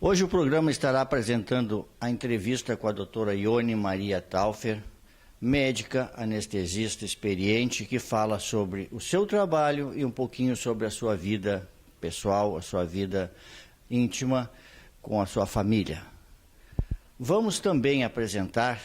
Hoje o programa estará apresentando a entrevista com a doutora Ione Maria Taufer, médica anestesista experiente, que fala sobre o seu trabalho e um pouquinho sobre a sua vida pessoal, a sua vida íntima com a sua família. Vamos também apresentar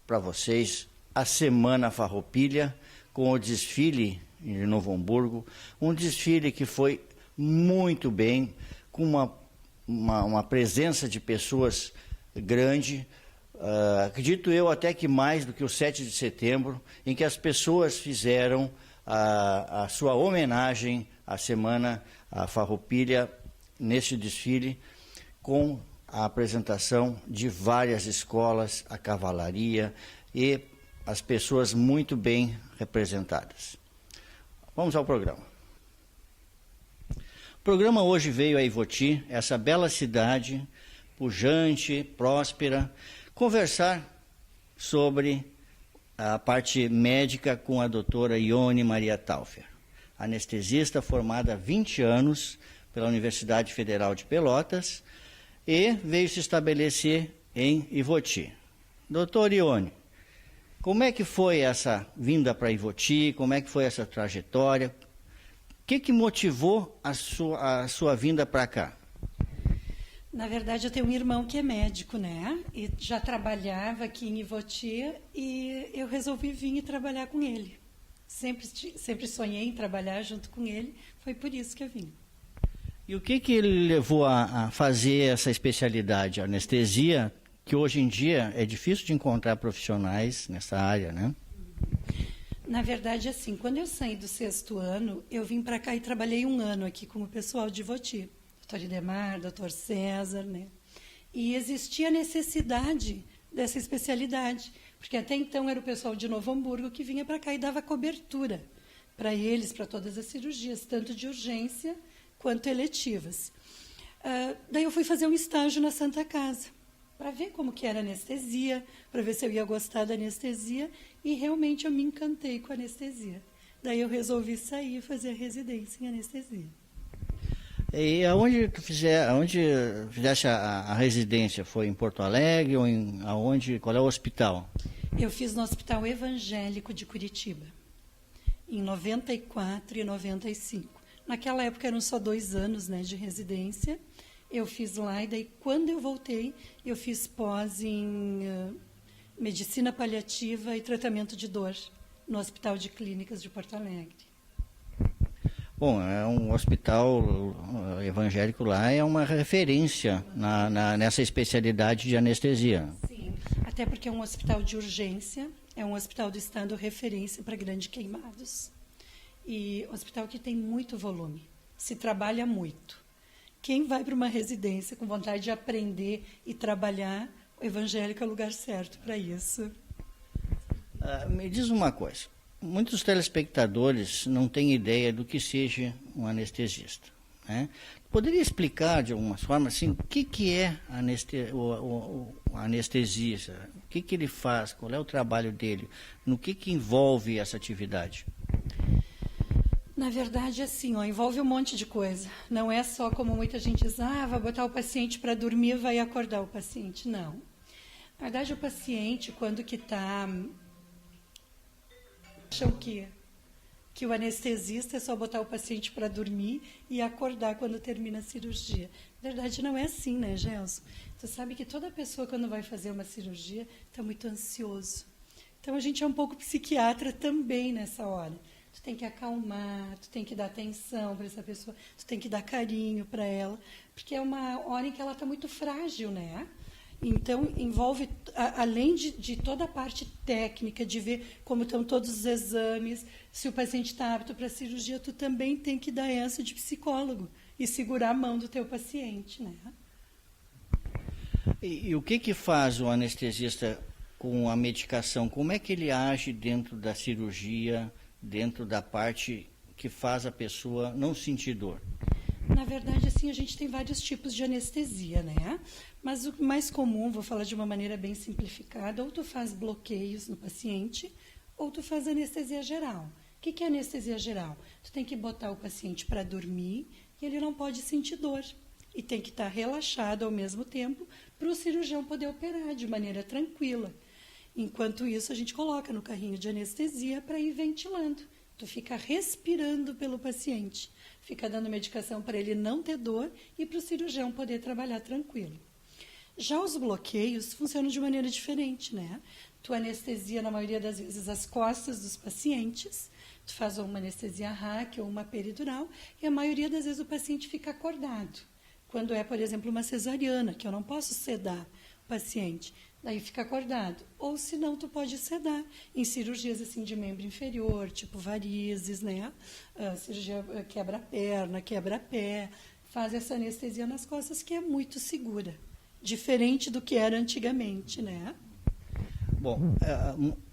para vocês a Semana Farroupilha, com o desfile em Novo Hamburgo, um desfile que foi muito bem, com uma presença de pessoas grande, acredito eu até que mais do que o 7 de setembro, em que as pessoas fizeram a sua homenagem à Semana Farroupilha neste desfile, com a apresentação de várias escolas, a cavalaria e as pessoas muito bem representadas. Vamos ao programa. O programa hoje veio a Ivoti, essa bela cidade, pujante, próspera, conversar sobre a parte médica com a doutora Ione Maria Taufer, anestesista formada há 20 anos pela Universidade Federal de Pelotas e veio se estabelecer em Ivoti. Doutora Ione, como é que foi essa vinda para Ivoti? Como é que foi essa trajetória? O que motivou a sua vinda para cá? Na verdade, eu tenho um irmão que é médico, né? E já trabalhava aqui em Ivoti e eu resolvi vir e trabalhar com ele. Sempre sonhei em trabalhar junto com ele, foi por isso que eu vim. E o que ele levou a fazer essa especialidade, a anestesia, que hoje em dia é difícil de encontrar profissionais nessa área, né? Na verdade, assim, quando eu saí do 6º ano, eu vim para cá e trabalhei 1 ano aqui com o pessoal de Ivoti. Doutor Idemar, doutor César, né? E existia a necessidade dessa especialidade, porque até então era o pessoal de Novo Hamburgo que vinha para cá e dava cobertura para eles, para todas as cirurgias, tanto de urgência quanto eletivas. Daí eu fui fazer um estágio na Santa Casa, para ver como que era a anestesia, para ver se eu ia gostar da anestesia, e realmente eu me encantei com a anestesia. Daí eu resolvi sair e fazer a residência em anestesia. E aonde fizeste a residência? Foi em Porto Alegre ou qual é o hospital? Eu fiz no Hospital Evangélico de Curitiba, em 94 e 95. Naquela época eram só 2 anos, né, de residência. Eu fiz lá e daí quando eu voltei, eu fiz pós em medicina paliativa e tratamento de dor no Hospital de Clínicas de Porto Alegre. Bom, é um hospital evangélico lá, é uma referência nessa especialidade de anestesia. Sim, até porque é um hospital de urgência, é um hospital do estado referência para grandes queimados. E hospital que tem muito volume, se trabalha muito. Quem vai para uma residência com vontade de aprender e trabalhar, o evangélico é o lugar certo para isso. Me diz uma coisa, muitos telespectadores não têm ideia do que seja um anestesista, né? Poderia explicar de alguma forma assim, o que é o anestesista, o que ele faz, qual é o trabalho dele, no que envolve essa atividade? Na verdade, assim, envolve um monte de coisa. Não é só como muita gente diz, vai botar o paciente para dormir, vai acordar o paciente. Não. Na verdade, o paciente, quando que está... acham que o anestesista é só botar o paciente para dormir e acordar quando termina a cirurgia. Na verdade, não é assim, né, Gelson? Tu sabe que toda pessoa, quando vai fazer uma cirurgia, está muito ansioso. Então, a gente é um pouco psiquiatra também nessa hora. Tu tem que acalmar, tu tem que dar atenção para essa pessoa, tu tem que dar carinho para ela, porque é uma hora em que ela está muito frágil, né? Então, envolve, além de toda a parte técnica, de ver como estão todos os exames, se o paciente está apto para a cirurgia, tu também tem que dar essa de psicólogo e segurar a mão do teu paciente, né? E o que faz o anestesista com a medicação? Como é que ele age dentro da cirurgia, dentro da parte que faz a pessoa não sentir dor? Na verdade, assim, a gente tem vários tipos de anestesia, né? Mas o mais comum, vou falar de uma maneira bem simplificada, ou tu faz bloqueios no paciente, ou tu faz anestesia geral. O que é anestesia geral? Tu tem que botar o paciente para dormir e ele não pode sentir dor. e tem que estar relaxado ao mesmo tempo para o cirurgião poder operar de maneira tranquila. Enquanto isso, a gente coloca no carrinho de anestesia para ir ventilando. Tu fica respirando pelo paciente, fica dando medicação para ele não ter dor e para o cirurgião poder trabalhar tranquilo. Já os bloqueios funcionam de maneira diferente, né? Tu anestesia, na maioria das vezes, as costas dos pacientes, tu faz uma anestesia RAC ou uma peridural, e a maioria das vezes o paciente fica acordado. Quando é, por exemplo, uma cesariana, que eu não posso sedar o paciente, daí fica acordado. Ou, se não, tu pode sedar em cirurgias assim de membro inferior, tipo varizes, né? Cirurgia quebra-perna, quebra-pé, faz essa anestesia nas costas, que é muito segura. Diferente do que era antigamente, né? Bom,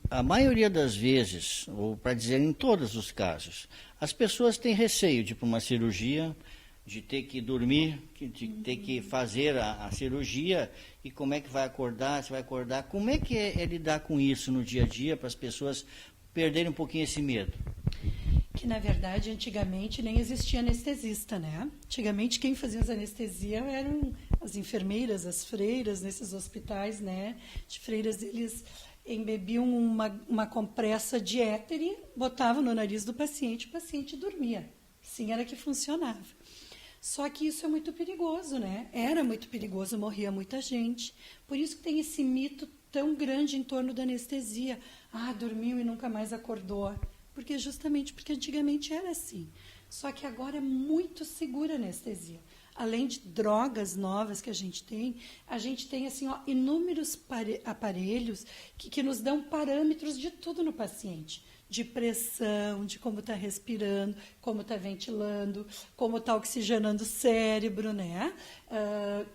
a maioria das vezes, ou para dizer em todos os casos, as pessoas têm receio de ir para uma cirurgia, de ter que dormir, de ter que fazer a cirurgia, e como é que vai acordar, se vai acordar. Como é que é lidar com isso no dia a dia, para as pessoas perderem um pouquinho esse medo? Que, na verdade, antigamente nem existia anestesista, né? Antigamente, quem fazia as anestesias eram as enfermeiras, as freiras, nesses hospitais, né? De freiras, eles embebiam uma compressa de éter, botavam no nariz do paciente, o paciente dormia. Assim era que funcionava. Só que isso é muito perigoso, né? Era muito perigoso, morria muita gente. Por isso que tem esse mito tão grande em torno da anestesia. Ah, dormiu e nunca mais acordou. Justamente porque antigamente era assim. Só que agora é muito segura a anestesia. Além de drogas novas que a gente tem assim, ó, inúmeros aparelhos que nos dão parâmetros de tudo no paciente. De pressão, de como está respirando, como está ventilando, como está oxigenando o cérebro, né?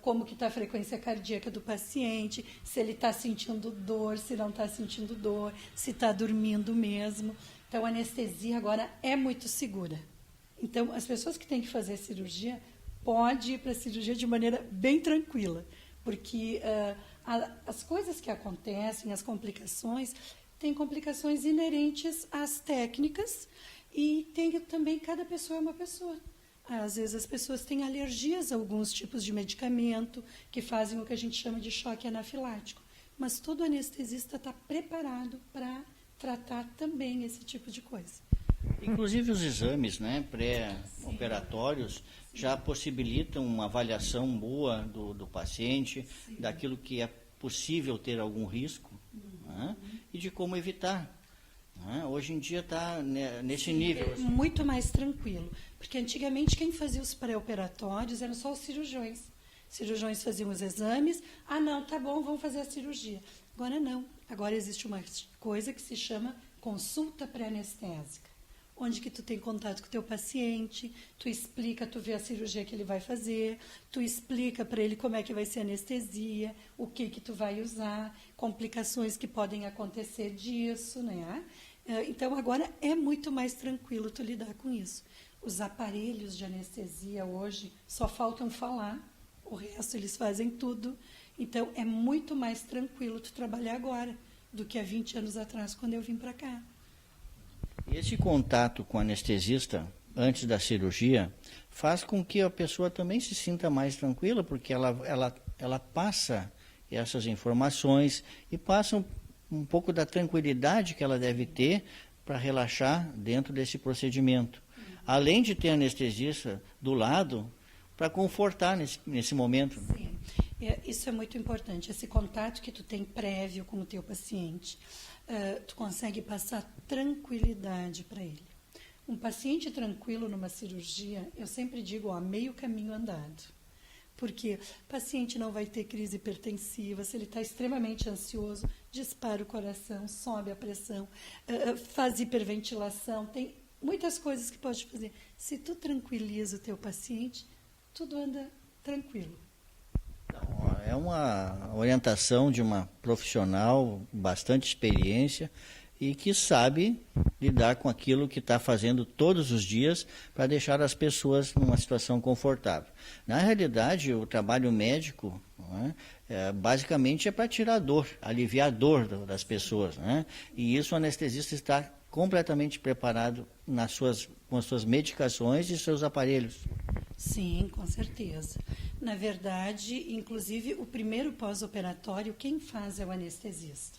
Como que está a frequência cardíaca do paciente, se ele está sentindo dor, se não está sentindo dor, se está dormindo mesmo. Então, a anestesia agora é muito segura. Então, as pessoas que têm que fazer cirurgia, podem ir para a cirurgia de maneira bem tranquila, porque as coisas que acontecem, as complicações, tem complicações inerentes às técnicas e tem também, cada pessoa é uma pessoa. Às vezes as pessoas têm alergias a alguns tipos de medicamento que fazem o que a gente chama de choque anafilático. Mas todo anestesista está preparado para tratar também esse tipo de coisa. Inclusive os exames, né, pré-operatórios já possibilitam uma avaliação boa do paciente, sim, daquilo que é possível ter algum risco, né, e de como evitar. Né? Hoje em dia está nesse sim, nível. É muito mais tranquilo, porque antigamente quem fazia os pré-operatórios eram só os cirurgiões. Os cirurgiões faziam os exames, não, tá bom, vamos fazer a cirurgia. Agora não, agora existe uma coisa que se chama consulta pré-anestésica, onde que tu tem contato com o teu paciente, tu explica, tu vê a cirurgia que ele vai fazer, tu explica para ele como é que vai ser a anestesia, o que tu vai usar, complicações que podem acontecer disso, né? Então, agora é muito mais tranquilo tu lidar com isso. Os aparelhos de anestesia hoje só faltam falar, o resto eles fazem tudo. Então, é muito mais tranquilo tu trabalhar agora do que há 20 anos atrás, quando eu vim para cá. E esse contato com o anestesista antes da cirurgia faz com que a pessoa também se sinta mais tranquila, porque ela passa essas informações e passa um pouco da tranquilidade que ela deve ter para relaxar dentro desse procedimento. Além de ter anestesista do lado para confortar nesse momento. Sim, isso é muito importante, esse contato que tu tem prévio com o teu paciente. Tu consegue passar tranquilidade para ele. Um paciente tranquilo numa cirurgia, eu sempre digo, meio caminho andado. Porque o paciente não vai ter crise hipertensiva, se ele está extremamente ansioso, dispara o coração, sobe a pressão, faz hiperventilação, tem muitas coisas que pode fazer. Se tu tranquiliza o teu paciente, tudo anda tranquilo. É uma orientação de uma profissional bastante experiência e que sabe lidar com aquilo que está fazendo todos os dias para deixar as pessoas numa situação confortável. Na realidade, o trabalho médico, né, basicamente é para tirar a dor, aliviar a dor das pessoas. Né? E isso o anestesista está completamente preparado com as suas medicações e seus aparelhos. Sim, com certeza. Na verdade, inclusive, o primeiro pós-operatório, quem faz é o anestesista.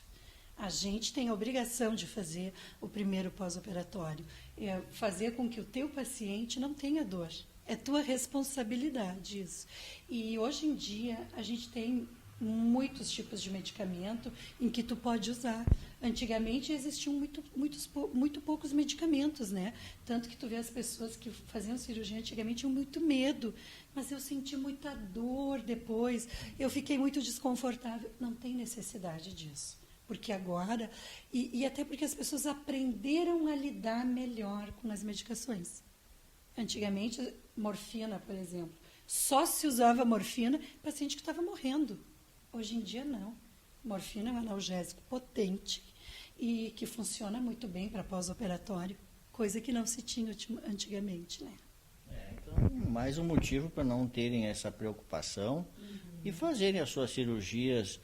A gente tem a obrigação de fazer o primeiro pós-operatório, é fazer com que o teu paciente não tenha dor. É tua responsabilidade isso. E hoje em dia a gente tem muitos tipos de medicamento em que tu pode usar. Antigamente existiam muito poucos medicamentos, né? Tanto que tu vê as pessoas que faziam cirurgia antigamente tinham muito medo, mas eu senti muita dor depois, eu fiquei muito desconfortável. Não tem necessidade disso, porque agora, e até porque as pessoas aprenderam a lidar melhor com as medicações. Antigamente, morfina, por exemplo, só se usava morfina paciente que estava morrendo. Hoje em dia, não. Morfina é um analgésico potente e que funciona muito bem para pós-operatório, coisa que não se tinha antigamente, né? Então, mais um motivo para não terem essa preocupação e fazerem as suas cirurgias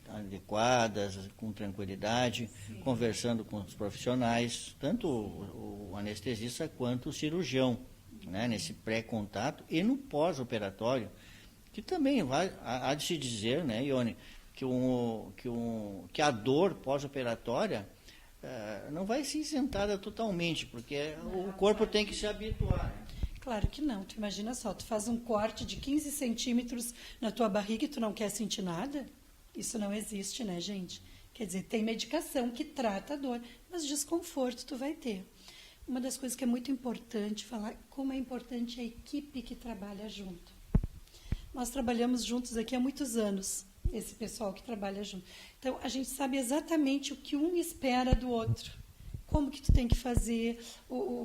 adequadas, com tranquilidade, sim, conversando com os profissionais, tanto o anestesista quanto o cirurgião, né, nesse pré-contato e no pós-operatório, que também há de se dizer, né, Ione, que a dor pós-operatória não vai ser isentada totalmente, porque o corpo tem que se habituar. Claro que não. Tu imagina só, tu faz um corte de 15 centímetros na tua barriga e tu não quer sentir nada? Isso não existe, né, gente? Quer dizer, tem medicação que trata a dor, mas desconforto tu vai ter. Uma das coisas que é muito importante falar, como é importante a equipe que trabalha junto. Nós trabalhamos juntos aqui há muitos anos, esse pessoal que trabalha junto. Então, a gente sabe exatamente o que um espera do outro. Como que tu tem que fazer,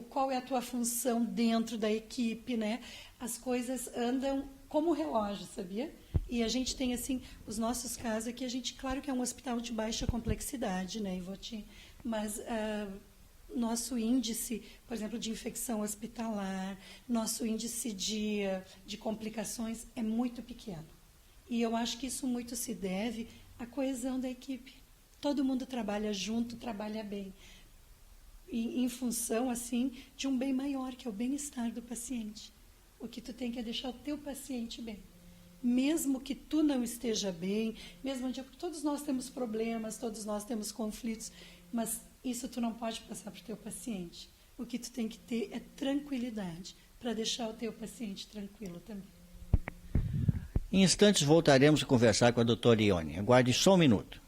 qual é a tua função dentro da equipe, né? As coisas andam como relógio, sabia? E a gente tem, assim, os nossos casos aqui, a gente, claro que é um hospital de baixa complexidade, né, Ivoti? Mas nosso índice, por exemplo, de infecção hospitalar, nosso índice de complicações é muito pequeno. E eu acho que isso muito se deve à coesão da equipe. Todo mundo trabalha junto, trabalha bem. E em função, assim, de um bem maior, que é o bem-estar do paciente. O que tu tem que é deixar o teu paciente bem. Mesmo que tu não esteja bem, mesmo porque todos nós temos problemas, todos nós temos conflitos, mas isso tu não pode passar para o teu paciente. O que tu tem que ter é tranquilidade, para deixar o teu paciente tranquilo também. Em instantes voltaremos a conversar com a doutora Ione. Aguarde só um minuto.